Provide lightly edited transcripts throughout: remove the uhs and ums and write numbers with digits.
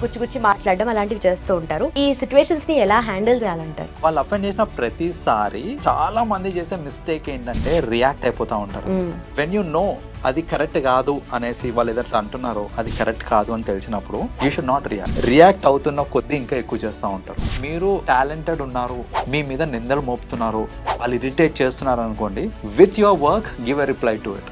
గుచ్చి మాట్లాడడం అలాంటివి చేస్తూ ఉంటారు. ఈ సిచ్యువేషన్స్ ని ఎలా హ్యాండిల్ చేయాలంటారు? వాళ్ళు అఫెండ్ చేసిన ప్రతిసారి చాలా మంది చేసే మిస్టేక్ ఏంటంటే రియాక్ట్ అయిపోతా ఉంటారు. వెన్ యూ నో అది కరెక్ట్ కాదు అనేసి వాళ్ళు ఏదైతే అంటున్నారో అది కరెక్ట్ కాదు అని తెలిసినప్పుడు యూ షుడ్ నాట్ రియాక్ట్ అవుతున్న కొద్దీ ఇంకా ఎక్కువ చేస్తూ ఉంటారు. మీరు టాలెంటెడ్ ఉన్నారు, మీ మీద నిందలు మోపుతున్నారు, వాళ్ళు ఇరిటేట్ చేస్తున్నారు అనుకోండి, with your work give a reply to it.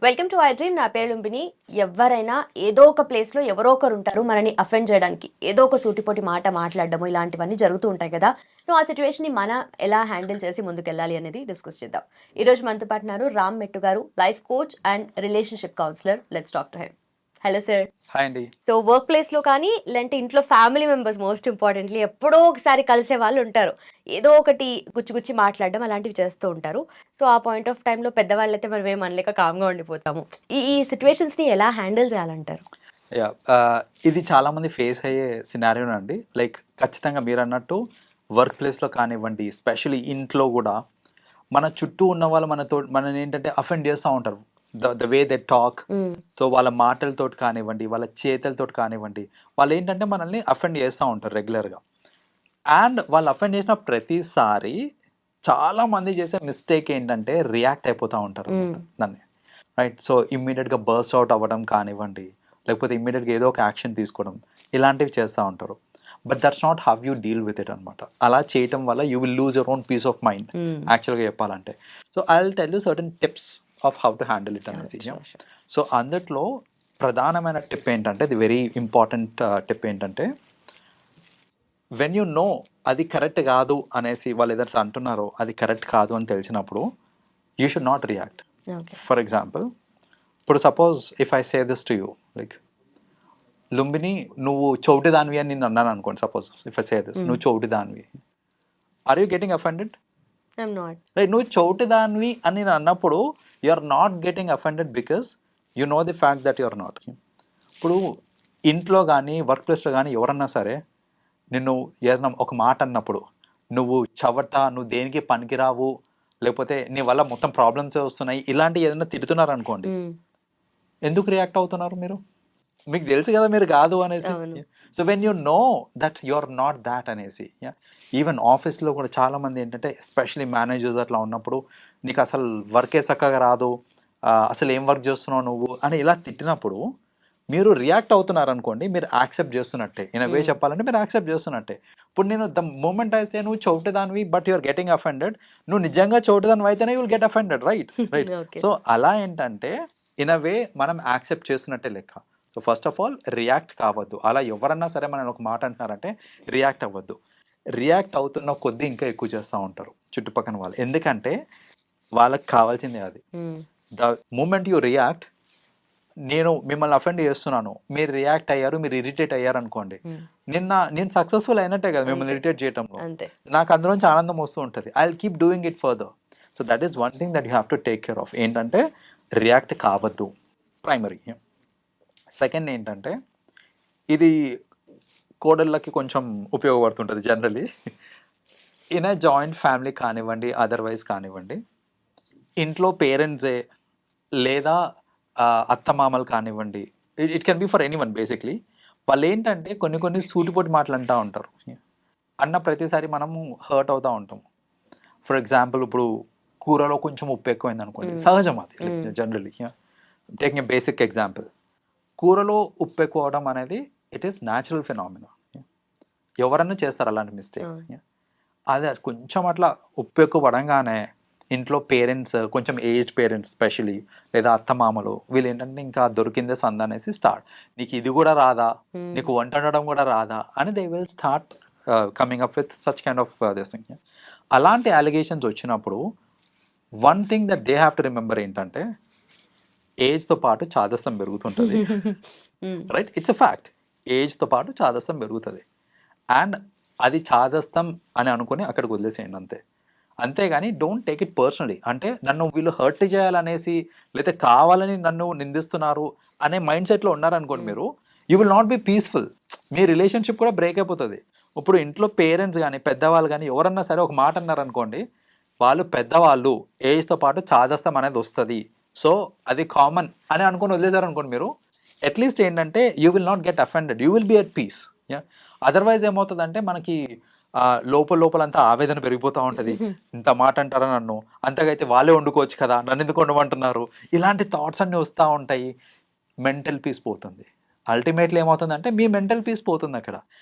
Welcome to I dream. నా పేరు లుంబిని. ఎవరైనా ఏదో ఒక ప్లేస్ లో ఎవరో ఒకరు ఉంటారు మనని అఫెండ్ చేయడానికి, ఏదో ఒక సూటిపోటి మాట మాట్లాడడము ఇలాంటివన్నీ జరుగుతూ ఉంటాయి కదా. సో ఆ సిచ్యువేషన్ ని మనం ఎలా హ్యాండిల్ చేసి ముందుకెళ్ళాలి అనేది డిస్కస్ చేద్దాం. ఈ రోజు మనతో పాటు ఉన్నారు రామ్ మెట్టు గారు, life coach and relationship counsellor. Let's talk to him. Hello sir. Hi అండి. సో వర్క్ ప్లేస్ లో కానీ లేదంటే ఇంట్లో ఫ్యామిలీ మెంబర్స్ మోస్ట్ ఇంపార్టెంట్లీ ఎప్పుడో ఒకసారి కలిసే వాళ్ళు ఉంటారు. ఏదో ఒకటి గుచ్చి మాట్లాడడం అలాంటివి చేస్తూ ఉంటారు. సో ఆ పాయింట్ ఆఫ్ టైంలో పెద్దవాళ్ళు అయితే మనం ఏం అనలేక కామ్గా ఉండిపోతాము. ఈ సిచ్యువేషన్స్ ని ఎలా హ్యాండిల్ చేయాలంటారు? ఇది చాలా మంది ఫేస్ అయ్యే సినారియో అండి. లైక్ ఖచ్చితంగా మీరు అన్నట్టు వర్క్ ప్లేస్లో కానివ్వండి, స్పెషల్లీ ఇంట్లో కూడా మన చుట్టూ ఉన్న వాళ్ళు మనని ఏంటంటే అఫెండ్ చేస్తూ ఉంటారు. The way they talk. So వాళ్ళ మాటలతో కానివ్వండి, వాళ్ళ చేతలతో కానివ్వండి, వాళ్ళు ఏంటంటే మనల్ని అఫెండ్ చేస్తూ ఉంటారు రెగ్యులర్గా. అండ్ వాళ్ళు అఫెండ్ చేసిన ప్రతిసారి చాలా మంది చేసే మిస్టేక్ ఏంటంటే రియాక్ట్ అయిపోతూ ఉంటారు దాన్ని, రైట్? సో ఇమ్మీడియట్గా బర్స్ట్ అవుట్ అవ్వడం కానివ్వండి, లేకపోతే ఇమ్మీడియట్గా ఏదో ఒక యాక్షన్ తీసుకోవడం, ఇలాంటివి చేస్తూ ఉంటారు. But that's not how you deal with it అనమాట. అలా చేయటం వల్ల you will lose your own peace of mind యాక్చువల్గా చెప్పాలంటే. So I will tell you certain tips of how to handle it అనేసి. సో అందులో ప్రధానమైన టిప్ ఏంటంటే, ది వెరీ ఇంపార్టెంట్ టిప్ ఏంటంటే, వెన్ యూ నో అది కరెక్ట్ కాదు అనేసి వాళ్ళు ఏదైతే అంటున్నారో అది కరెక్ట్ కాదు అని తెలిసినప్పుడు you should not react. For example, ఇప్పుడు suppose if I say this to you, like Lumbini నువ్వు చౌటి దానివి అని నేను అన్నాను అనుకోండి. Suppose if I say this, నువ్వు చౌటి దానివి, are you getting offended? Right. నువ్వు చౌటి దానివి అని నేను అన్నప్పుడు you are not getting offended because you know the fact that you are not. ఇప్పుడు ఇంట్లో కానీ వర్క్ ప్లేస్లో కానీ ఎవరన్నా సరే నిన్ను ఏదైనా ఒక మాట అన్నప్పుడు, నువ్వు చవట, నువ్వు దేనికి పనికిరావు, లేకపోతే నీ వల్ల మొత్తం ప్రాబ్లమ్స్ వస్తున్నాయి, ఇలాంటివి ఏదైనా తిడుతున్నారు అనుకోండి, ఎందుకు రియాక్ట్ అవుతున్నారు మీరు? మీకు తెలుసు కదా మీరు కాదు అనేసి. So when you know that you are not that అనేసి. ఈవెన్ ఆఫీస్లో కూడా చాలామంది ఏంటంటే, ఎస్పెషలీ మేనేజర్స్ అట్లా ఉన్నప్పుడు, నీకు అసలు వర్కే చక్కగా రాదు, అసలు ఏం వర్క్ చేస్తున్నావు నువ్వు అని ఇలా తిట్టినప్పుడు మీరు రియాక్ట్ అవుతున్నారు అనుకోండి, మీరు యాక్సెప్ట్ చేస్తున్నట్టే. ఇన్ వే చెప్పాలంటే మీరు యాక్సెప్ట్ చేస్తున్నట్టే. ఇప్పుడు నేను ద మూమెంట్ అయితే నువ్వు చౌటిదానివి బట్ యూఆర్ గెటింగ్ అఫెండెడ్, నువ్వు నిజంగా చౌటిదానివి అయితేనే you will get offended, right? Right. So అలా ఏంటంటే ఇన్ వే మనం యాక్సెప్ట్ చేస్తున్నట్టే లెక్క. So first of all react కావద్దు. అలా ఎవరన్నా సరే మనం ఒక మాట అంటున్నారంటే రియాక్ట్ అవ్వద్దు. రియాక్ట్ అవుతున్న కొద్దీ ఇంకా ఎక్కువ చేస్తూ ఉంటారు చుట్టుపక్కల వాళ్ళు, ఎందుకంటే వాళ్ళకి కావాల్సిందే అది. ద మూమెంట్ యూ రియాక్ట్, నేను మిమ్మల్ని అఫెండ్ చేస్తున్నాను, మీరు రియాక్ట్ అయ్యారు, మీరు ఇరిటేట్ అయ్యారు అనుకోండి, నేను సక్సెస్ఫుల్ అయినట్టే కదా మిమ్మల్ని ఇరిటేట్ చేయడంలో. నాకు అందులోంచి ఆనందం వస్తూ ఉంటుంది. I will keep doing it further. So that is one thing that you have to take care of. ఏంటంటే రియాక్ట్ కావద్దు, ప్రైమరీ. సెకండ్ ఏంటంటే, ఇది కోడళ్ళకి కొంచెం ఉపయోగపడుతుంటుంది generally. In a joint family కానివ్వండి, అదర్వైజ్ కానివ్వండి, ఇంట్లో పేరెంట్సే లేదా అత్తమామలు కానివ్వండి, it can be for anyone basically, వాళ్ళు ఏంటంటే కొన్ని సూటిపోటి మాటలు అంటూ ఉంటారు. అన్న ప్రతిసారి మనము హర్ట్ అవుతూ ఉంటాము. ఫర్ ఎగ్జాంపుల్, ఇప్పుడు కూరలో కొంచెం ఉప్పు ఎక్కువైంది అనుకోండి, సహజం అది generally. Taking a basic example, కూరలో ఉప్పు ఎక్కువ అవడం అనేది ఇట్ ఈస్ న్యాచురల్ ఫినామినా. ఎవరన్నా చేస్తారు అలాంటి మిస్టేక్. అదే కొంచెం అట్లా ఉప్పు ఎక్కువ పడంగానే ఇంట్లో పేరెంట్స్, కొంచెం ఏజ్డ్ పేరెంట్స్ స్పెషలీ, లేదా అత్తమామలు, వీళ్ళు ఏంటంటే ఇంకా దొరికిందే సంద అనేసి స్టార్ట్, నీకు ఇది కూడా రాదా, నీకు వంట వండడం కూడా రాదా అని they will start coming up with such kind of this thing. అలాంటి అలిగేషన్స్ వచ్చినప్పుడు one thing that they have to remember ఏంటంటే, ఏజ్తో పాటు చాదస్తం పెరుగుతుంటుంది, రైట్? It's a fact. ఏజ్తో పాటు చాదస్తం పెరుగుతుంది. అండ్ అది చాదస్తం అని అనుకుని అక్కడికి వదిలేసేయండి అంతే. అంతేగాని డోంట్ టేక్ ఇట్ పర్సనలీ. అంటే నన్ను వీళ్ళు హర్ట్ చేయాలనేసి, లేకపోతే కావాలని నన్ను నిందిస్తున్నారు అనే మైండ్ సెట్లో ఉన్నారనుకోండి మీరు, you will not be peaceful. Me relationship కూడా బ్రేక్ అయిపోతుంది. ఇప్పుడు ఇంట్లో పేరెంట్స్ కానీ పెద్దవాళ్ళు కానీ ఎవరన్నా సరే ఒక మాట అన్నారనుకోండి, వాళ్ళు పెద్దవాళ్ళు, ఏజ్తో పాటు చాదస్తం అనేది వస్తుంది, సో అది కామన్ అని అనుకుని వదిలేశారు అనుకోండి మీరు, అట్లీస్ట్ ఏంటంటే you will not get offended, you will be at peace. Otherwise ఏమవుతుందంటే మనకి లోపల లోపలంతా ఆవేదన పెరిగిపోతూ ఉంటుంది. ఇంత మాట అంటారా నన్ను, అంతకైతే వాళ్ళే వండుకోవచ్చు కదా, నన్ను ఎందుకు వండమంటున్నారు, ఇలాంటి థాట్స్ అన్నీ వస్తూ ఉంటాయి. మెంటల్ పీస్ పోతుంది. అల్టిమేట్లీ ఏమవుతుందంటే మీ మెంటల్ పీస్ పోతుంది అక్కడ.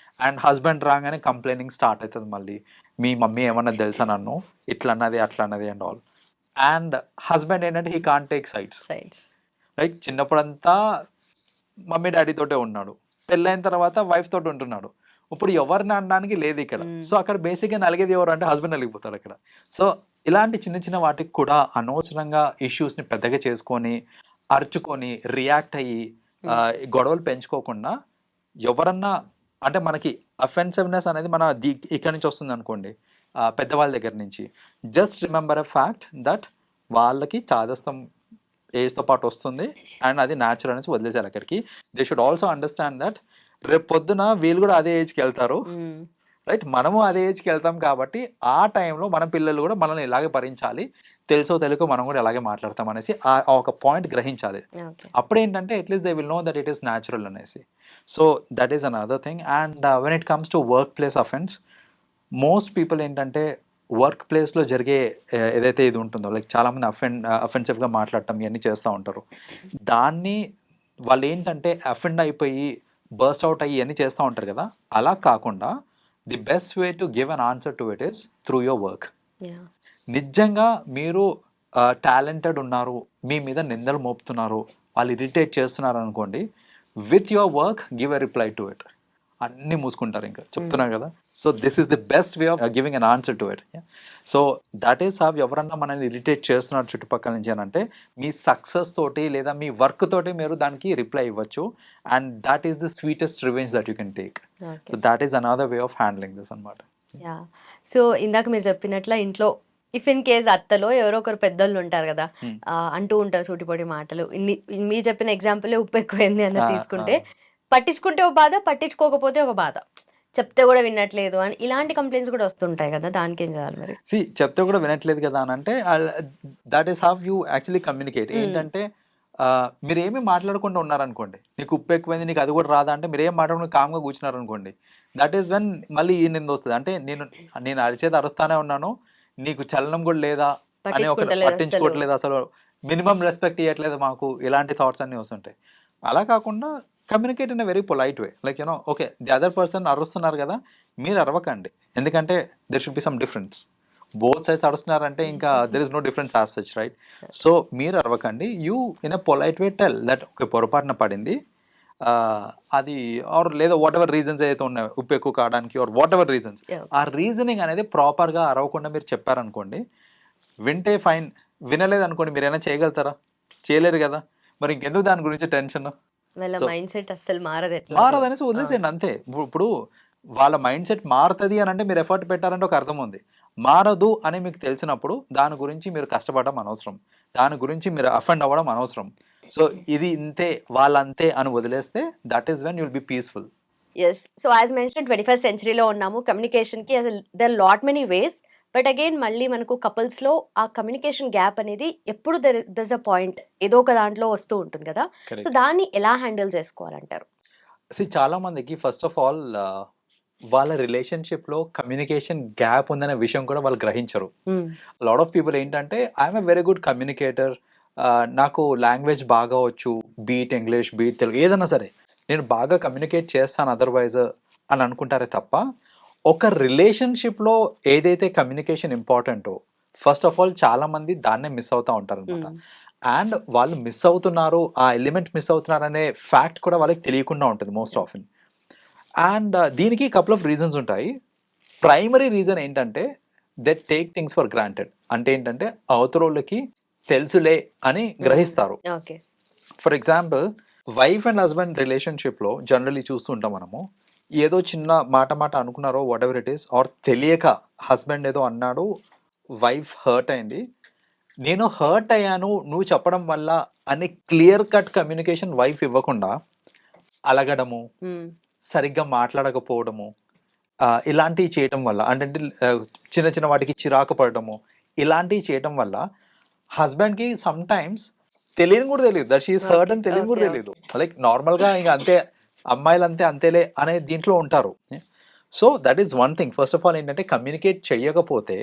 అండ్ హస్బెండ్ రాగానే కంప్లైనింగ్ స్టార్ట్ అవుతుంది మళ్ళీ. మీ మమ్మీ ఏమన్నది తెలుసా నన్ను, ఇట్లా అన్నది అట్లా అన్నది అండ్ ఆల్. అండ్ హస్బెండ్ ఏంటంటే he can't take sides. Like చిన్నప్పుడంతా మమ్మీ డాడీ తోటే ఉన్నాడు, పెళ్ళైన తర్వాత వైఫ్ తోటి ఉంటున్నాడు, ఇప్పుడు ఎవరిని అనడానికి లేదు ఇక్కడ. సో అక్కడ బేసిక్గా నలిగేది ఎవరు అంటే హస్బెండ్ నలిగిపోతాడు అక్కడ. సో ఇలాంటి చిన్న చిన్న వాటికి కూడా అనవసరంగా ఇష్యూస్ని పెద్దగా చేసుకొని అరుచుకొని రియాక్ట్ అయ్యి గొడవలు పెంచుకోకుండా, ఎవరన్నా అంటే మనకి అఫెన్సివ్నెస్ అనేది మన ఇక్కడి నుంచి వస్తుంది అనుకోండి, పెద్దవాళ్ళ దగ్గర నుంచి. Just remember a fact that వాళ్ళకి చాదస్తం ఏజ్తో పాటు వస్తుంది అండ్ అది న్యాచురల్ అనేసి వదిలేసారు అక్కడికి. They should also understand that రేపు పొద్దున వీళ్ళు కూడా అదే ఏజ్కి వెళ్తారు, రైట్? మనము అదే ఏజ్కి వెళ్తాం కాబట్టి ఆ టైంలో మన పిల్లలు కూడా మనల్ని ఇలాగే భరించాలి, తెలుసో తెలుగు మనం కూడా ఇలాగే మాట్లాడతాం అనేసి ఆ ఒక పాయింట్ గ్రహించాలి. అప్పుడు ఏంటంటే at least they will know that it is natural అనేసి. So that is another thing. And when it comes to workplace offence, most people ఏంటంటే వర్క్ ప్లేస్లో జరిగే ఏదైతే ఇది ఉంటుందో, లైక్ చాలామంది అఫెన్సివ్గా మాట్లాడటం ఇవన్నీ చేస్తూ ఉంటారు. దాన్ని వాళ్ళు ఏంటంటే అఫెండ్ అయిపోయి బర్స్ట్ అవుట్ అయ్యి ఇవన్నీ చేస్తూ ఉంటారు కదా. అలా కాకుండా the best way to give an answer to it is through your work. నిజంగా మీరు టాలెంటెడ్ ఉన్నారు, మీ మీద నిందలు మోపుతున్నారు, వాళ్ళు ఇరిటేట్ చేస్తున్నారు అనుకోండి, with your work give a reply to it. అన్నీ మూసుకుంటారు ఇంకా, చెప్తున్నారు కదా. So this is the best way of giving an answer to it. So that is have ఎవరన్నా మనల్ని ఇరిటేట్ చేస్తున్నారు చుట్టుపక్కల నుంచి అని అంటే, మీ సక్సెస్ తోటి లేదా మీ వర్క్ తోటి మీరు దానికి రిప్లై ఇవ్వచ్చు. And that is the sweetest revenge that you can take. So that is another way of handling this అనమాట. సో ఇందాక మీరు చెప్పినట్ల ఇంట్లో ఇఫ్ ఇన్ కేస్ అత్తలో ఎవరో ఒకరు పెద్దోళ్ళు ఉంటారు కదా, అంటూ ఉంటారు సూటిపోటి మాటలు. మీరు చెప్పిన ఎగ్జాంపుల్ ఉప్పు ఎక్కువైంది అన్న తీసుకుంటే, పట్టించుకుంటే ఒక బాధ, పట్టించుకోకపోతే ఒక బాధ, చెప్తే కూడా వినట్లేదు అని ఇలాంటి కంప్లైంట్స్ కూడా వస్తుంటాయి కదా, దానికి ఏం చేయాలి మరి? చెప్తే కూడా వినట్లేదు కదా అని అంటే, that is how you actually communicate. ఏంటంటే మీరు ఏమి మాట్లాడకుండా ఉన్నారనుకోండి, నీకు ఉప్పు ఎక్కువైంది నీకు అది కూడా రాదా అంటే మీరు ఏం మాట్లాడకుండా కామ్గా కూర్చున్నారనుకోండి, దట్ ఈస్ వెన్ మళ్ళీ ఈ నింద వస్తుంది. అంటే నేను అరిచేది అరుస్తానే ఉన్నాను, నీకు చలనం కూడా లేదా అనే ఒక పట్టించుకోవట్లేదు, అసలు మినిమం రెస్పెక్ట్ ఇవ్వట్లేదు మాకు, ఇలాంటి థాట్స్ అన్నీ వస్తుంటాయి. అలా కాకుండా communicate in a very polite way. Like you know, okay the other person అరుస్తున్నారు కదా, మీరు అరవకండి, ఎందుకంటే there should be some difference. Both sides అరుస్తున్నారంటే ఇంకా there is no difference as such, right? So మీరు అరవకండి, you in a polite way tell that okay పొరపాటున పడింది అది, ఆర్ లేదా వాట్ ఎవర్ రీజన్స్ అయితే ఉన్నాయి ఉప్పు ఎక్కువ కావడానికి, ఆర్ వాట్ ఎవర్ రీజన్స్, ఆ రీజనింగ్ అనేది ప్రాపర్గా అరవకుండా మీరు చెప్పారనుకోండి, వింటే ఫైన్, వినలేదు అనుకోండి మీరు ఏమైనా చేయగలుగుతారా? చేయలేరు కదా, మరి ఇంకెందుకు దాని గురించి టెన్షన్? మారదనేసి వదిలేసేయండి అంతే. ఇప్పుడు వాళ్ళ మైండ్ సెట్ మారుతుంది అని అంటే మీరు ఎఫర్ట్ పెట్టారంటే ఒక అర్థం ఉంది. మారదు అని మీకు తెలిసినప్పుడు దాని గురించి మీరు కష్టపడడం అనవసరం, దాని గురించి మీరు అఫెండ్ అవ్వడం అనవసరం. సో ఇది ఇంతే వాళ్ళంతే అని వదిలేస్తే that is when you'll be peaceful. Yes. So as mention 21st సెంచరీలో ఉన్నాము, కమ్యూనికేషన్కి అసలు there lot many ways. But again మళ్ళీ మనకు కపుల్స్లో ఆ కమ్యూనికేషన్ గ్యాప్ అనేది ఎప్పుడు దర్స్ అ పాయింట్ ఏదో ఒక దాంట్లో వస్తూ ఉంటుంది కదా. సో దాన్ని ఎలా హ్యాండిల్ చేసుకోవాలంటారు? చాలా మందికి ఫస్ట్ ఆఫ్ ఆల్ వాళ్ళ రిలేషన్షిప్లో కమ్యూనికేషన్ గ్యాప్ ఉందనే విషయం కూడా వాళ్ళు గ్రహించరు. లాట్ ఆఫ్ పీపుల్ ఏంటంటే I'm a very good communicator, నాకు లాంగ్వేజ్ బాగా వచ్చు, బీట్ ఇంగ్లీష్ బీట్ తెలుగు ఏదన్నా సరే నేను బాగా కమ్యూనికేట్ చేస్తాను అదర్వైజ్ అని అనుకుంటారే తప్ప, ఒక రిలేషన్షిప్లో ఏదైతే కమ్యూనికేషన్ ఇంపార్టెంటో ఫస్ట్ ఆఫ్ ఆల్ చాలామంది దాన్నే మిస్ అవుతూ ఉంటారు అనమాట. అండ్ వాళ్ళు మిస్ అవుతున్నారు, ఆ ఎలిమెంట్ మిస్ అవుతున్నారు అనే ఫ్యాక్ట్ కూడా వాళ్ళకి తెలియకుండా ఉంటుంది మోస్ట్ ఆఫెన్. అండ్ దీనికి కపుల్ ఆఫ్ రీజన్స్ ఉంటాయి. ప్రైమరీ రీజన్ ఏంటంటే they take things for granted. అంటే ఏంటంటే అవతలోళ్ళకి తెలుసులే అని గ్రహిస్తారు. For example wife and husband రిలేషన్షిప్లో జనరల్లీ చూస్తుంటాం మనము, ఏదో చిన్న మాట అనుకున్నారో whatever it is, or తెలియక హస్బెండ్ ఏదో అన్నాడు, వైఫ్ హర్ట్ అయింది, నేను హర్ట్ అయ్యాను నువ్వు చెప్పడం వల్ల అని క్లియర్ కట్ కమ్యూనికేషన్ వైఫ్ ఇవ్వకుండా అలగడము, సరిగ్గా మాట్లాడకపోవడము, ఇలాంటివి చేయటం వల్ల, అంటే చిన్న చిన్న వాటికి చిరాకు పడటము, ఇలాంటివి చేయటం వల్ల హస్బెండ్కి సమ్ టైమ్స్ తెలియని కూడా తెలియదు దట్ షీఈస్ హర్ట్ అని తెలియని కూడా ఓకే తెలియదు. లైక్ నార్మల్గా ఇంకా అంతే, అమ్మాయిలు అంతే అంతేలే అనే దీంట్లో ఉంటారు. So that is one thing. First of all ఏంటంటే కమ్యూనికేట్ చేయకపోతే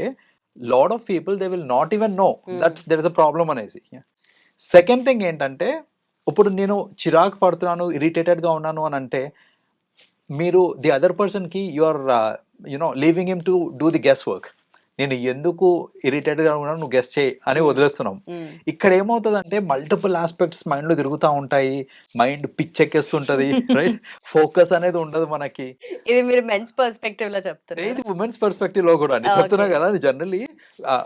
lot of people they will not even know that there is a problem అనేసి. సెకండ్ థింగ్ ఏంటంటే ఇప్పుడు నేను చిరాకు పడుతున్నాను, ఇరిటేటెడ్గా ఉన్నాను అని అంటే మీరు ది అదర్ పర్సన్కి you are you know leaving him to do the guess work. నేను ఎందుకు ఇరిటేట్గా ఉన్నాను నువ్వు గెస్ చేయి అని వదిలేస్తున్నాం. ఇక్కడ ఏమవుతుందంటే మల్టిపుల్ ఆస్పెక్ట్స్ మైండ్లో తిరుగుతూ ఉంటాయి, మైండ్ పిచ్చెక్కేస్తుంటది, రైట్? ఫోకస్ అనేది ఉండదు మనకి. ఇది మీరు మెన్స్ పర్స్పెక్టివ్ లో చెప్తున్నారు. ఇది ఉమెన్స్ పర్స్పెక్టివ్ లో కూడా అండి చెప్తున్నా కదా. Generally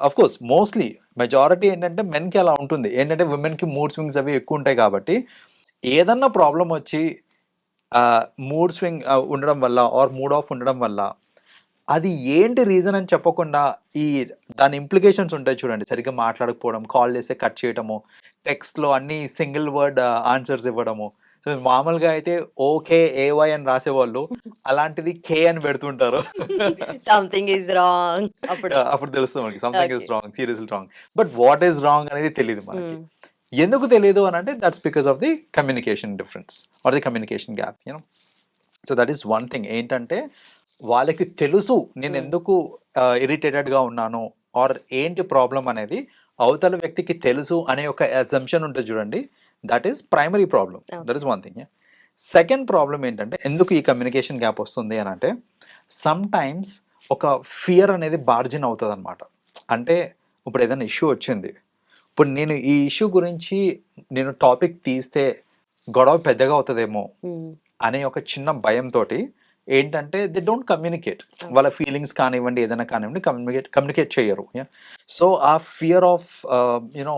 of course mostly majority ఏంటంటే మెన్ కి అలా ఉంటుంది. ఏంటంటే ఉమెన్ కి మూడ్ స్వింగ్స్ అవి ఎక్కువ ఉంటాయి కాబట్టి ఏదన్నా ప్రాబ్లం వచ్చి మూడ్ స్వింగ్ ఉండడం వల్ల ఆర్ మూడ్ ఆఫ్ ఉండడం వల్ల అది ఏంటి రీజన్ అని చెప్పకుండా ఈ దాని ఇంప్లికేషన్స్ ఉంటాయి చూడండి. సరిగ్గా మాట్లాడకపోవడం, కాల్ చేస్తే కట్ చేయటము, టెక్స్ట్లో అన్ని సింగిల్ వర్డ్ ఆన్సర్స్ ఇవ్వడము. సో మామూలుగా అయితే ఓకే ఏవై అని రాసేవాళ్ళు అలాంటిది కే అని పెడుతుంటారు. సంథింగ్ ఈజ్ రాంగ్ అప్పుడు. అప్పుడు తెలుస్తుంది మనకి something is wrong, seriously wrong. But what is wrong అనేది తెలియదు మనకి. ఎందుకు తెలియదు అని అంటే that's because of the communication difference or the communication gap, you know. So that is one thing. ఏంటంటే వాళ్ళకి తెలుసు నేను ఎందుకు ఇరిటేటెడ్గా ఉన్నాను ఆర్ ఏంటి ప్రాబ్లం అనేది అవతల వ్యక్తికి తెలుసు అనే ఒక అజంప్షన్ ఉంటుంది చూడండి. That is primary problem. That is one thing. Second problem ఏంటంటే ఎందుకు ఈ కమ్యూనికేషన్ గ్యాప్ వస్తుంది అని అంటే సమ్ టైమ్స్ ఒక ఫియర్ అనేది బార్జిన్ అవుతుంది అనమాట. అంటే ఇప్పుడు ఏదైనా ఇష్యూ వచ్చింది, ఇప్పుడు నేను ఈ ఇష్యూ గురించి నేను టాపిక్ తీస్తే గొడవ పెద్దగా అవుతుందేమో అనే ఒక చిన్న భయంతో ఏంటంటే దే డోంట్ కమ్యూనికేట్. వాళ్ళ ఫీలింగ్స్ కానివ్వండి ఏదైనా కానివ్వండి కమ్యూనికేట్ చేయరు. సో ఆ ఫియర్ ఆఫ్ యూనో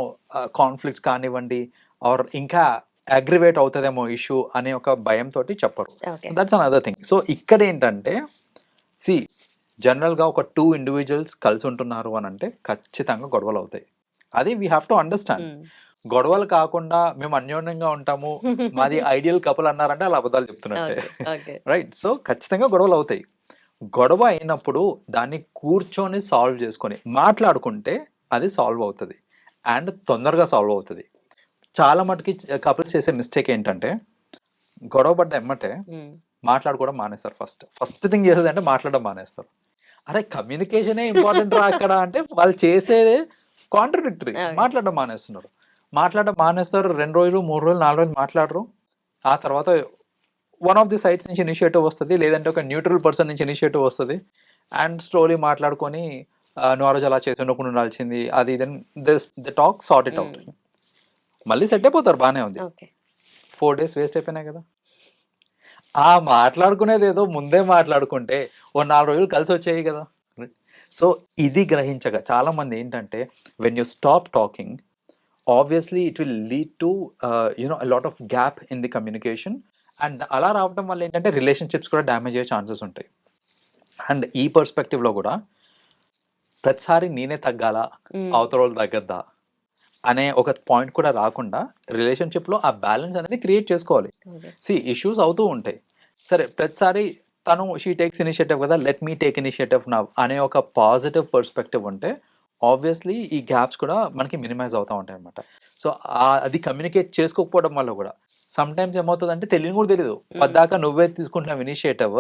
కాన్ఫ్లిక్ట్ కానివ్వండి ఆర్ ఇంకా అగ్రివేట్ అవుతుందేమో ఇష్యూ అనే ఒక భయంతో చెప్పరు. That's an other thing. So ఇక్కడ ఏంటంటే సి జనరల్గా ఒక టూ ఇండివిజువల్స్ కలిసి ఉంటున్నారు అని అంటే ఖచ్చితంగా గొడవలు అవుతాయి. అది వీ హ్యావ్ టు అండర్స్టాండ్. గొడవలు కాకుండా మేము అన్యోన్యంగా ఉంటాము, మాది ఐడియల్ కపుల్ అన్నారంటే అలా అబద్ధాలు చెప్తున్నట్టే, రైట్? సో ఖచ్చితంగా గొడవలు అవుతాయి. గొడవ అయినప్పుడు దాన్ని కూర్చొని సాల్వ్ చేసుకొని మాట్లాడుకుంటే అది సాల్వ్ అవుతుంది అండ్ తొందరగా సాల్వ్ అవుతుంది. చాలా మటుకి కపుల్స్ చేసే మిస్టేక్ ఏంటంటే గొడవ పడ్డ ఎమ్మటే మాట్లాడుకోవడం మానేస్తారు. ఫస్ట్ థింగ్ చేసేది అంటే మాట్లాడడం మానేస్తారు. అరే కమ్యూనికేషనే ఇంపార్టెంట్ రా అక్కడ అంటే వాళ్ళు చేసేదే కాంట్రడిక్టరీ. మాట్లాడడం మానేస్తున్నారు. మాట్లాడడం మానేస్తారు, 2 రోజులు 3 రోజులు 4 రోజులు మాట్లాడరు. ఆ తర్వాత వన్ ఆఫ్ ది సైడ్స్ నుంచి ఇనిషియేటివ్ వస్తుంది, లేదంటే ఒక న్యూట్రల్ పర్సన్ నుంచి ఇనిషియేటివ్ వస్తుంది అండ్ స్లోలీ మాట్లాడుకొని నువ్వు ఆ రోజు అలా చేసి ఉండకుండా ఉండాల్సింది అది then the talk sort it out. మళ్ళీ సెట్ అయిపోతారు, బాగానే ఉంది. 4 days వేస్ట్ అయిపోయినాయి కదా. ఆ మాట్లాడుకునేది ఏదో ముందే మాట్లాడుకుంటే ఓ 4 రోజులు కలిసి వచ్చాయి కదా. సో ఇది గ్రహించగా చాలా మంది ఏంటంటే when you stop talking obviously it will lead to you know a lot of gap in the communication and అలా రావడం వల్ల ఏంటంటే రిలేషన్షిప్స్ కూడా డ్యామేజ్ అయ్యే ఛాన్సెస్ ఉంటాయి. అండ్ ఈ పర్స్పెక్టివ్లో కూడా ప్రతిసారి నేనే తగ్గాలా అవతల వాళ్ళు తగ్గద్దా అనే ఒక పాయింట్ కూడా రాకుండా రిలేషన్షిప్లో ఆ బ్యాలెన్స్ అనేది క్రియేట్ చేసుకోవాలి. సి ఇష్యూస్ అవుతూ ఉంటాయి, సరే ప్రతిసారి తను షీ టేక్స్ ఇనిషియేటివ్ కదా, let me take initiative now అనే ఒక పాజిటివ్ పర్స్పెక్టివ్ ఉంటే ఆబ్వియస్లీ ఈ గ్యాప్స్ కూడా మనకి మినిమైజ్ అవుతూ ఉంటాయి అనమాట. సో అది కమ్యూనికేట్ చేసుకోకపోవడం వల్ల కూడా సమ్ టైమ్స్ ఏమవుతుందంటే తెలియని కూడా తెలియదు, పద్దాకా నువ్వే తీసుకుంటున్నావు ఇనిషియేటివ్,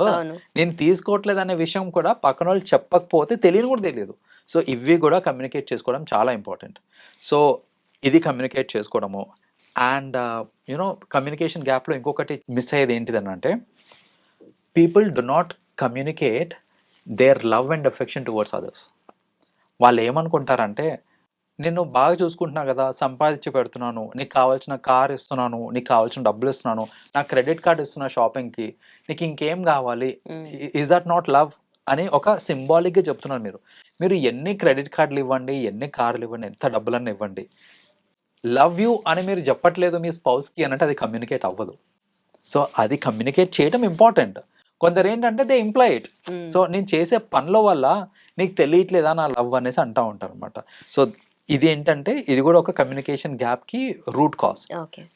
నేను తీసుకోవట్లేదు అనే విషయం కూడా పక్కన వాళ్ళు చెప్పకపోతే తెలియని కూడా తెలియదు. సో ఇవి కూడా కమ్యూనికేట్ చేసుకోవడం చాలా ఇంపార్టెంట్. సో ఇది కమ్యూనికేట్ చేసుకోవడము. అండ్ యూనో కమ్యూనికేషన్ గ్యాప్లో ఇంకొకటి మిస్ అయ్యేది ఏంటిదని అంటే people do not communicate there love and affection towards others. వాళ్ళు ఏమనుకుంటారంటే నిన్ను బాగా చూసుకుంటున్నా కదా, సంపాదించి పెడుతున్నాను, నీకు కావాల్సిన కార్ ఇస్తున్నాను, నీకు కావాల్సిన డబ్బులు ఇస్తున్నాను, నా క్రెడిట్ కార్డ్ ఇస్తున్నా షాపింగ్కి, నీకు ఇంకేం కావాలి, ఈజ్ దట్ నాట్ లవ్ అని ఒక సింబాలిక్గా చెప్తున్నారు. మీరు ఎన్ని క్రెడిట్ కార్డులు ఇవ్వండి, ఎన్ని కార్లు ఇవ్వండి, ఎంత డబ్బులన్నీ ఇవ్వండి, లవ్ యూ అని మీరు చెప్పట్లేదు మీ స్పౌస్కి అని అంటే అది కమ్యూనికేట్ అవ్వదు. సో అది కమ్యూనికేట్ చేయడం ఇంపార్టెంట్. కొందరు ఏంటంటే దే ఇంప్లాయిడ్, సో నేను చేసే పనుల వల్ల నీకు తెలియట్లేదా నా లవ్ అనేసి అంటూ ఉంటారు అనమాట. సో ఇది ఏంటంటే ఇది కూడా ఒక కమ్యూనికేషన్ గ్యాప్కి రూట్ కాజ్.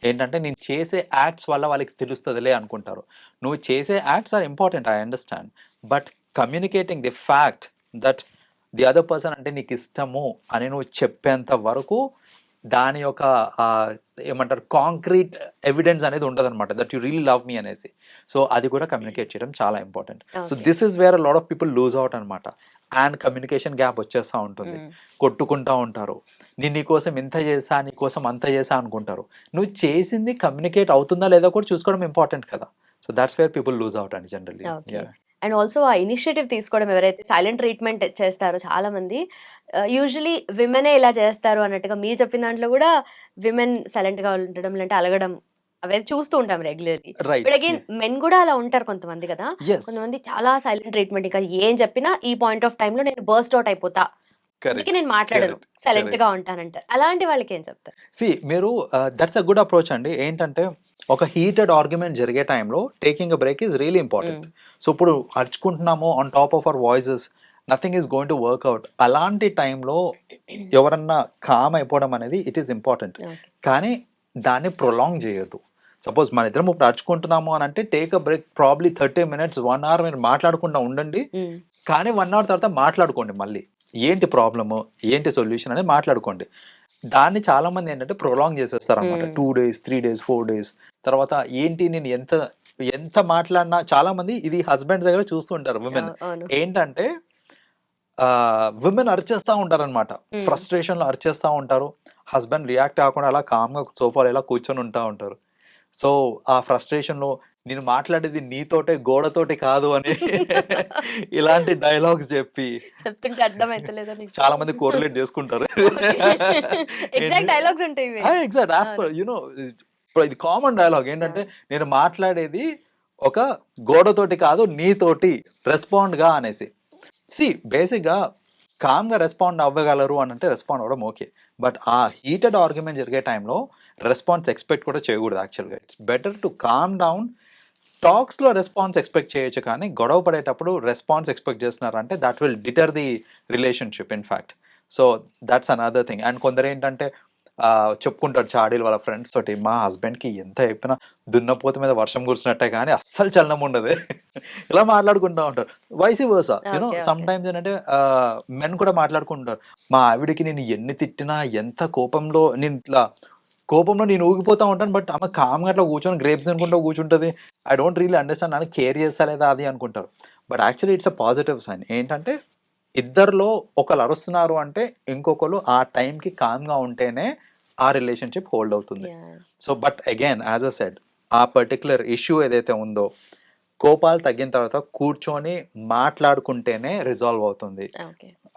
ఏంటంటే నేను చేసే యాక్ట్స్ వల్ల వాళ్ళకి తెలుస్తుందిలే అనుకుంటారు. నువ్వు చేసే acts are important, I understand, but communicating the fact that the other person అంటే నీకు ఇష్టము అని నువ్వు చెప్పేంత వరకు దాని యొక్క ఏమంటారు కాంక్రీట్ ఎవిడెన్స్ అనేది ఉండదు అనమాట దట్ యు రియల్లీ లవ్ మీ అనేసి. సో అది కూడా కమ్యూనికేట్ చేయడం చాలా important. So this is where a lot of people loose out అనమాట. అండ్ కమ్యూనికేషన్ గ్యాప్ వచ్చేస్తూ ఉంటుంది, కొట్టుకుంటూ ఉంటారు. నేను నీకోసం ఇంత చేసా, నీకోసం అంత చేసా అనుకుంటారు. నువ్వు చేసింది కమ్యూనికేట్ అవుతుందా లేదా కూడా చూసుకోవడం ఇంపార్టెంట్ కదా. So that's where people loose out అండి జనరల్లీ. అండ్ ఆల్సో ఆ ఇనిషియేటివ్ తీసుకోవడం, ఎవరైతే సైలెంట్ ట్రీట్మెంట్ చేస్తారో చాలా మంది యూజువలీ విమెనే ఇలా చేస్తారు అన్నట్టుగా మీరు చెప్పిన దాంట్లో కూడా విమెన్ సైలెంట్ గా ఉండడం లేదంటే అలగడం అవి చూస్తూ ఉంటాం రెగ్యులర్లీ. బట్ అగైన్ మెన్ కూడా అలా ఉంటారు కొంతమంది కదా. కొంతమంది చాలా సైలెంట్ ట్రీట్మెంట్, ఇంకా ఏం చెప్పినా ఈ పాయింట్ ఆఫ్ టైమ్ లో నేను బర్స్ట్ అవుట్ అయిపోతా, అందుకే నేను మాట్లాడను, సైలెంట్ గా ఉంటానంటారు. అలాంటి వాళ్ళకి ఏం చెప్తారు? మీరు దట్స్ అ గుడ్ అప్రోచ్ అండి. ఏంటంటే ఒక హీటెడ్ ఆర్గ్యుమెంట్ జరిగే టైంలో taking a break is really important. So ఇప్పుడు అరుచుకుంటున్నాము on top of our voices, nothing is going to work out. అలాంటి టైంలో ఎవరన్నా కామ్ అయిపోవడం అనేది ఇట్ ఈస్ ఇంపార్టెంట్. కానీ దాన్ని ప్రొలాంగ్ చేయొద్దు. సపోజ్ మన ఇద్దరం ఇప్పుడు అరుచుకుంటున్నాము అని అంటే take a break, probably 30 minutes 1 hour మీరు మాట్లాడకుండా ఉండండి. కానీ 1 hour తర్వాత మాట్లాడుకోండి, మళ్ళీ ఏంటి ప్రాబ్లము, ఏంటి సొల్యూషన్ అనేది మాట్లాడుకోండి. దాన్ని చాలా మంది ఏంటంటే ప్రొలాంగ్ చేసేస్తారు అనమాట. 2 days 3 days 4 days తర్వాత ఏంటి నేను ఎంత మాట్లాడినా, చాలా మంది ఇది హస్బెండ్స్ దగ్గర చూస్తుంటారు విమెన్ ఏంటంటే విమెన్ అరిచేస్తూ ఉంటారు అనమాట. ఫ్రస్ట్రేషన్ లో అరిచేస్తూ ఉంటారు. హస్బెండ్ రియాక్ట్ కాకుండా అలా కామ్గా సోఫాలో ఇలా కూర్చొని ఉంటారు. సో ఆ ఫ్రస్ట్రేషన్ లో నేను మాట్లాడేది నీతోటే గోడతోటి కాదు అని ఇలాంటి డైలాగ్స్ చెప్పి చెప్తుంటే అర్థమైతలేదా? చాలా మంది కోరిలేట్ చేసుకుంటారు. ఎగ్జాక్ట్ డైలాగ్స్ ఉంటాయి ఇవి. ఎగ్జాక్ట్ యాజ్ పర్ యునో ఇది కామన్ డైలాగ్ ఏంటంటే నేను మాట్లాడేది ఒక గోడతోటి కాదు నీతోటి, రెస్పాండ్ గా అనేసి. సి బేసిక్ గా కామ్ గా రెస్పాండ్ అవ్వగలరు అని అంటే రెస్పాండ్ అవ్వడం ఓకే. బట్ ఆ హీటెడ్ ఆర్గ్యుమెంట్ జరిగే టైంలో రెస్పాన్స్ ఎక్స్పెక్ట్ కూడా చేయకూడదు. యాక్చువల్గా it's better to calm down. టాక్స్లో రెస్పాన్స్ ఎక్స్పెక్ట్ చేయొచ్చు, కానీ గొడవ పడేటప్పుడు రెస్పాన్స్ ఎక్స్పెక్ట్ చేస్తున్నారంటే that will deter the relationship in fact. So that's another thing. And కొందరు ఏంటంటే చెప్పుకుంటారు చాడీలు వాళ్ళ ఫ్రెండ్స్ తోటి, మా హస్బెండ్కి ఎంత చెప్పినా దున్నపోత మీద వర్షం కురిసినట్టే కానీ అస్సలు చలనం ఉండదు, ఇలా మాట్లాడుకుంటూ ఉంటారు. Vice versa you know sometimes ఏంటంటే మెన్ కూడా మాట్లాడుకుంటారు, మా ఆవిడికి నేను ఎన్ని తిట్టినా ఎంత కోపంలో నేను ఊగిపోతూ ఉంటాను, బట్ ఆమె కామ్గా అట్లా కూర్చొని గ్రేప్స్ అనుకుంటూ కూర్చుంటుంది. ఐ డోంట్ రియలీ అండర్స్టాండ్, అని కేర్ చేస్తా లేదా అది అనుకుంటారు. But actually it's a positive sign. ఏంటంటే ఇద్దరిలో ఒకరు అరుస్తున్నారు అంటే ఇంకొకరు ఆ టైంకి కామ్గా ఉంటేనే ఆ రిలేషన్షిప్ హోల్డ్ అవుతుంది. So but again as a said, ఆ పర్టికులర్ ఇష్యూ ఏదైతే ఉందో కోపాలు తగ్గిన తర్వాత కూర్చొని మాట్లాడుకుంటేనే రిజాల్వ్ అవుతుంది.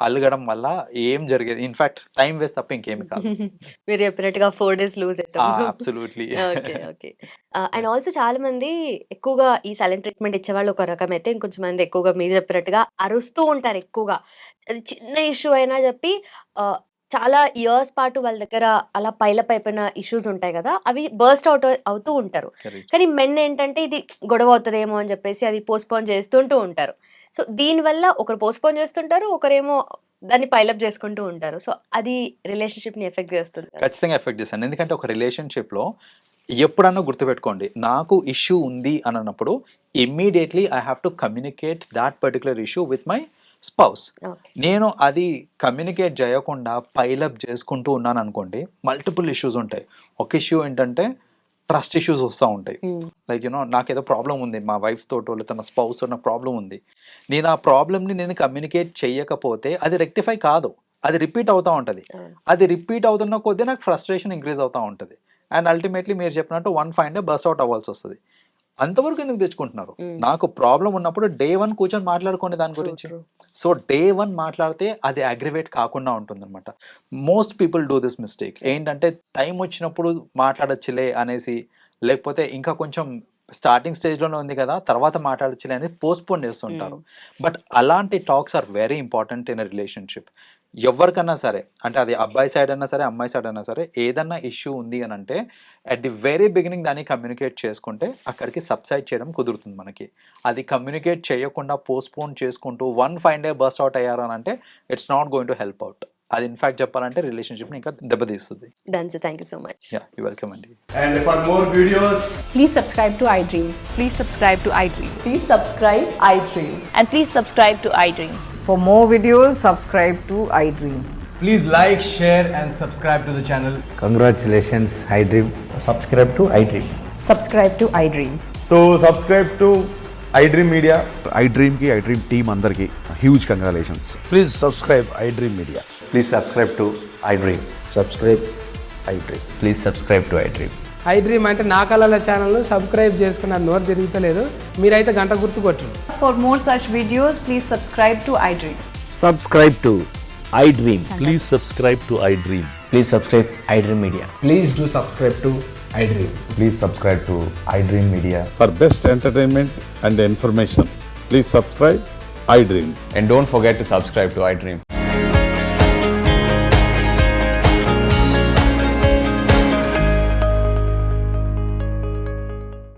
అలగడం వల్ల ఏం జరిగేది ఇన్ఫాక్ట్ టైం వేస్ట్ తప్ప ఇంకేమి కాదు. మీరు చెప్పినట్టుగా 4 days లూజ్ అవుతాం. అబ్సల్యూట్లీ. ఓకే. అండ్ ఆల్సో చాలా మంది ఎక్కువగా ఈ సైలెంట్ ట్రీట్మెంట్ ఇచ్చేవాళ్ళు ఒక రకం అయితే, ఇంకొంచెం మంది ఎక్కువగా మీరు చెప్పినట్టుగా అరుస్తూ ఉంటారు ఎక్కువగా. అది చిన్న ఇష్యూ అయినా చెప్పి చాలా ఇయర్స్ పాటు వాళ్ళ దగ్గర అలా పైలప్ అయిపోయిన ఇష్యూస్ ఉంటాయి కదా, అవి బర్స్ట్ అవుతూ ఉంటారు. కానీ మెన్ ఏంటంటే ఇది గొడవ అవుతుందేమో అని చెప్పేసి అది పోస్ట్పోన్ చేస్తుంటూ ఉంటారు. సో దీనివల్ల ఒకరు పోస్ట్పోన్ చేస్తుంటారు, ఒకరేమో దాన్ని పైలప్ చేసుకుంటూ ఉంటారు. సో అది రిలేషన్షిప్ ని ఎఫెక్ట్ చేస్తుంది. ఖచ్చితంగా ఎఫెక్ట్ చేస్తాను. ఎందుకంటే ఒక రిలేషన్షిప్ లో ఎప్పుడన్నా గుర్తుపెట్టుకోండి, నాకు ఇష్యూ ఉంది అని అన్నప్పుడు immediately I have to communicate that particular issue with my spouse. నేను అది కమ్యూనికేట్ చేయకుండా పైలప్ చేసుకుంటూ ఉన్నాను అనుకోండి, మల్టిపుల్ ఇష్యూస్ ఉంటాయి. ఒక ఇష్యూ ఏంటంటే ట్రస్ట్ ఇష్యూస్ వస్తూ ఉంటాయి. లైక్ యూనో నాకేదో ప్రాబ్లం ఉంది మా వైఫ్ తోటో లేదా నా స్పౌస్ నాకు ప్రాబ్లం ఉంది, నేను ఆ ప్రాబ్లమ్ని నేను కమ్యూనికేట్ చేయకపోతే అది రెక్టిఫై కాదు, అది రిపీట్ అవుతూ ఉంటుంది. అది రిపీట్ అవుతున్న కొద్దీ నాకు ఫ్రస్ట్రేషన్ ఇంక్రీజ్ అవుతూ ఉంటుంది. అండ్ అల్టిమేట్లీ మీరు చెప్పినట్టు 1 fine day బర్స్ట్ అవుట్ అవ్వాల్సి వస్తుంది. అంతవరకు ఎందుకు తెచ్చుకుంటున్నారు? నాకు ప్రాబ్లం ఉన్నప్పుడు day 1 కూర్చొని మాట్లాడుకోండి దాని గురించి. సో day 1 మాట్లాడితే అది అగ్రివేట్ కాకుండా ఉంటుంది అనమాట. Most people do this mistake. ఏంటంటే టైం వచ్చినప్పుడు మాట్లాడచ్చులే అనేసి, లేకపోతే ఇంకా కొంచెం స్టార్టింగ్ స్టేజ్లోనే ఉంది కదా తర్వాత మాట్లాడచ్చులే అనేది పోస్ట్పోన్ చేస్తుంటారు. బట్ అలాంటి talks are very important in a relationship. ఎవరికన్నా సరే, అంటే అది అబ్బాయి సైడ్ అయినా సరే అమ్మాయి సైడ్ అయినా సరే, ఏదన్నా ఇష్యూ ఉంది అని అంటే అట్ ది వెరీ బిగినింగ్ దాన్ని కమ్యూనికేట్ చేసుకుంటే అక్కడికి సబ్సైడ్ చేయడం కుదురుతుంది మనకి. అది కమ్యూనికేట్ చేయకుండా పోస్ట్పోన్ చేసుకుంటూ 1 fine day బర్స్ట్ అవుట్ అయ్యారు అని అంటే it's not going to help out. అది ఇన్ఫాక్ట్ చెప్పాలంటే రిలేషన్షిప్ని ఇంకా దెబ్బతీస్తుంది. Thank you so much. You welcome అండి. And for more videos, please subscribe to iDream. Please subscribe to iDream. Please subscribe iDream. And please subscribe to iDream. For more videos, subscribe to iDream. Please like, share, and subscribe to the channel. Congratulations, iDream. Subscribe to iDream. Subscribe to iDream. So subscribe to iDream Media. iDream ki iDream team అందరికి huge congratulations. Please subscribe iDream Media. Please subscribe to iDream. Subscribe iDream. Please subscribe to iDream. iDream అంటే నా కళల ఛానల్ను subscribe చేసుకున్న నోరు తిరుగుతలేదు, మీరైతే గంట గుర్తు కొట్టండి. For more such videos, please subscribe to iDream. Subscribe to iDream. Please subscribe to iDream. Please subscribe iDream Media. Please do subscribe to iDream. Please subscribe to iDream Media. For best entertainment and information please subscribe iDream. And don't forget to subscribe to iDream.